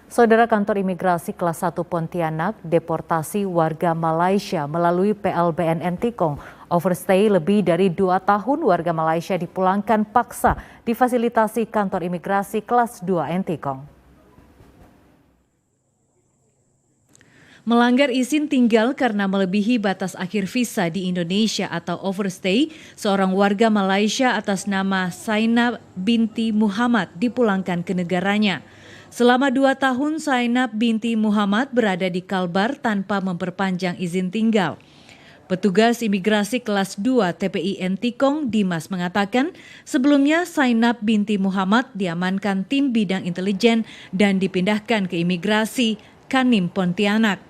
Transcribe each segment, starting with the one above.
Saudara, kantor imigrasi kelas 1 Pontianak deportasi warga Malaysia melalui PLBN Ntkong. Overstay lebih dari 2 tahun warga Malaysia dipulangkan paksa difasilitasi kantor imigrasi kelas 2 Ntkong. Melanggar izin tinggal karena melebihi batas akhir visa di Indonesia atau overstay, seorang warga Malaysia atas nama Zainab binti Muhammad dipulangkan ke negaranya. Selama 2 tahun Zainab binti Muhammad berada di Kalbar tanpa memperpanjang izin tinggal. Petugas imigrasi kelas 2 TPI Ntkong Dimas mengatakan sebelumnya Zainab binti Muhammad diamankan tim bidang intelijen dan dipindahkan ke imigrasi Kanim Pontianak.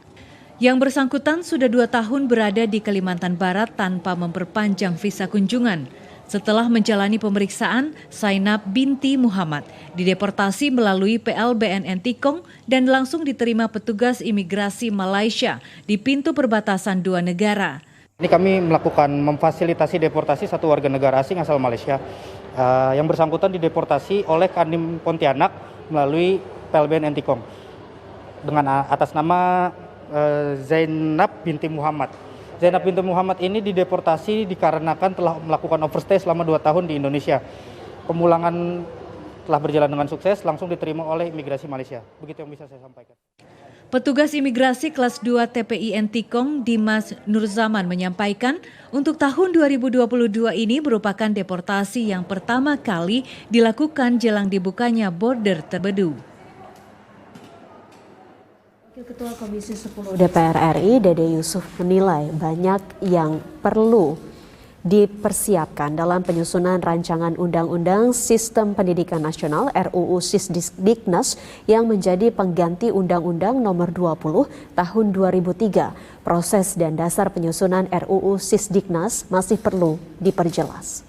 Yang bersangkutan sudah 2 tahun berada di Kalimantan Barat tanpa memperpanjang visa kunjungan. Setelah menjalani pemeriksaan, Zainab binti Muhammad dideportasi melalui PLBN Ntkong dan langsung diterima petugas imigrasi Malaysia di pintu perbatasan 2 negara. Ini kami melakukan memfasilitasi deportasi satu warga negara asing asal Malaysia. Yang bersangkutan dideportasi oleh Kanim Pontianak melalui PLBN Ntkong dengan atas nama Zainab binti Muhammad. Zainab binti Muhammad ini dideportasi dikarenakan telah melakukan overstay selama 2 tahun di Indonesia. Pemulangan telah berjalan dengan sukses, langsung diterima oleh imigrasi Malaysia. Begitu yang bisa saya sampaikan. Petugas imigrasi kelas 2 TPI Ntkong Dimas Nurzaman menyampaikan untuk tahun 2022 ini merupakan deportasi yang pertama kali dilakukan jelang dibukanya border terbedu. Ketua Komisi 10 DPR RI Dede Yusuf menilai banyak yang perlu dipersiapkan dalam penyusunan rancangan Undang-Undang Sistem Pendidikan Nasional RUU Sisdiknas yang menjadi pengganti Undang-Undang Nomor 20 Tahun 2003. Proses dan dasar penyusunan RUU Sisdiknas masih perlu diperjelas.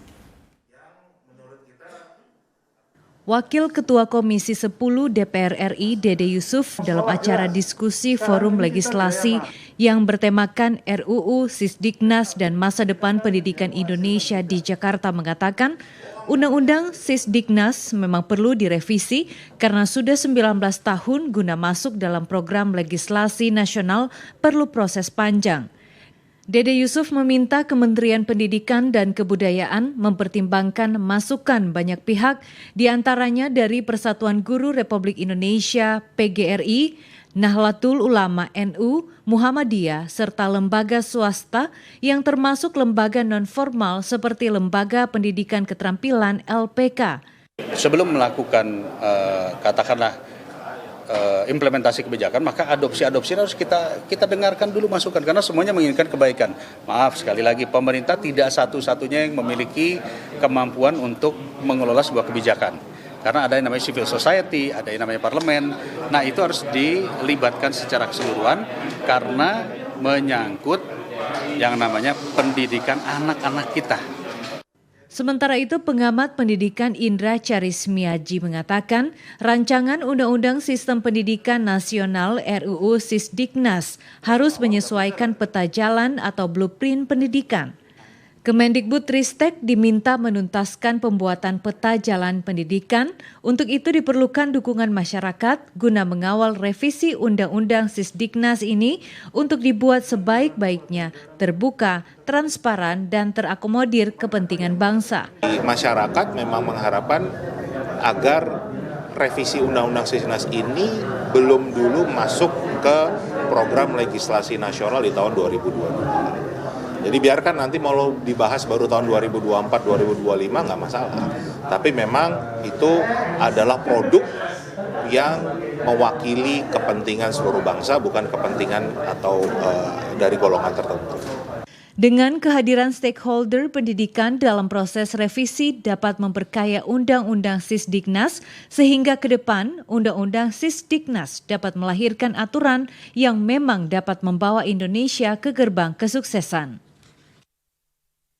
Wakil Ketua Komisi 10 DPR RI Dede Yusuf dalam acara diskusi forum legislasi yang bertemakan RUU Sisdiknas dan Masa Depan Pendidikan Indonesia di Jakarta mengatakan Undang-Undang Sisdiknas memang perlu direvisi karena sudah 19 tahun guna masuk dalam program legislasi nasional perlu proses panjang. Dede Yusuf meminta Kementerian Pendidikan dan Kebudayaan mempertimbangkan masukan banyak pihak, diantaranya dari Persatuan Guru Republik Indonesia PGRI, Nahdlatul Ulama NU, Muhammadiyah, serta lembaga swasta yang termasuk lembaga non-formal seperti Lembaga Pendidikan Keterampilan LPK. Sebelum melakukan katakanlah implementasi kebijakan, maka adopsi harus kita dengarkan dulu masukan karena semuanya menginginkan kebaikan. Maaf sekali lagi, pemerintah tidak satu-satunya yang memiliki kemampuan untuk mengelola sebuah kebijakan. Karena ada yang namanya civil society, ada yang namanya parlemen. Nah, itu harus dilibatkan secara keseluruhan karena menyangkut yang namanya pendidikan anak-anak kita. Sementara itu, pengamat pendidikan Indra Charismiaji mengatakan rancangan Undang-Undang Sistem Pendidikan Nasional RUU Sisdiknas harus menyesuaikan peta jalan atau blueprint pendidikan. Kemendikbudristek diminta menuntaskan pembuatan peta jalan pendidikan. Untuk itu diperlukan dukungan masyarakat guna mengawal revisi Undang-Undang Sisdiknas ini untuk dibuat sebaik-baiknya, terbuka, transparan, dan terakomodir kepentingan bangsa. Masyarakat memang mengharapkan agar revisi Undang-Undang Sisdiknas ini belum dulu masuk ke program legislasi nasional di tahun 2022. Jadi biarkan nanti mau dibahas baru tahun 2024-2025 nggak masalah. Tapi memang itu adalah produk yang mewakili kepentingan seluruh bangsa, bukan kepentingan atau dari golongan tertentu. Dengan kehadiran stakeholder pendidikan dalam proses revisi dapat memperkaya Undang-Undang Sisdiknas sehingga ke depan Undang-Undang Sisdiknas dapat melahirkan aturan yang memang dapat membawa Indonesia ke gerbang kesuksesan.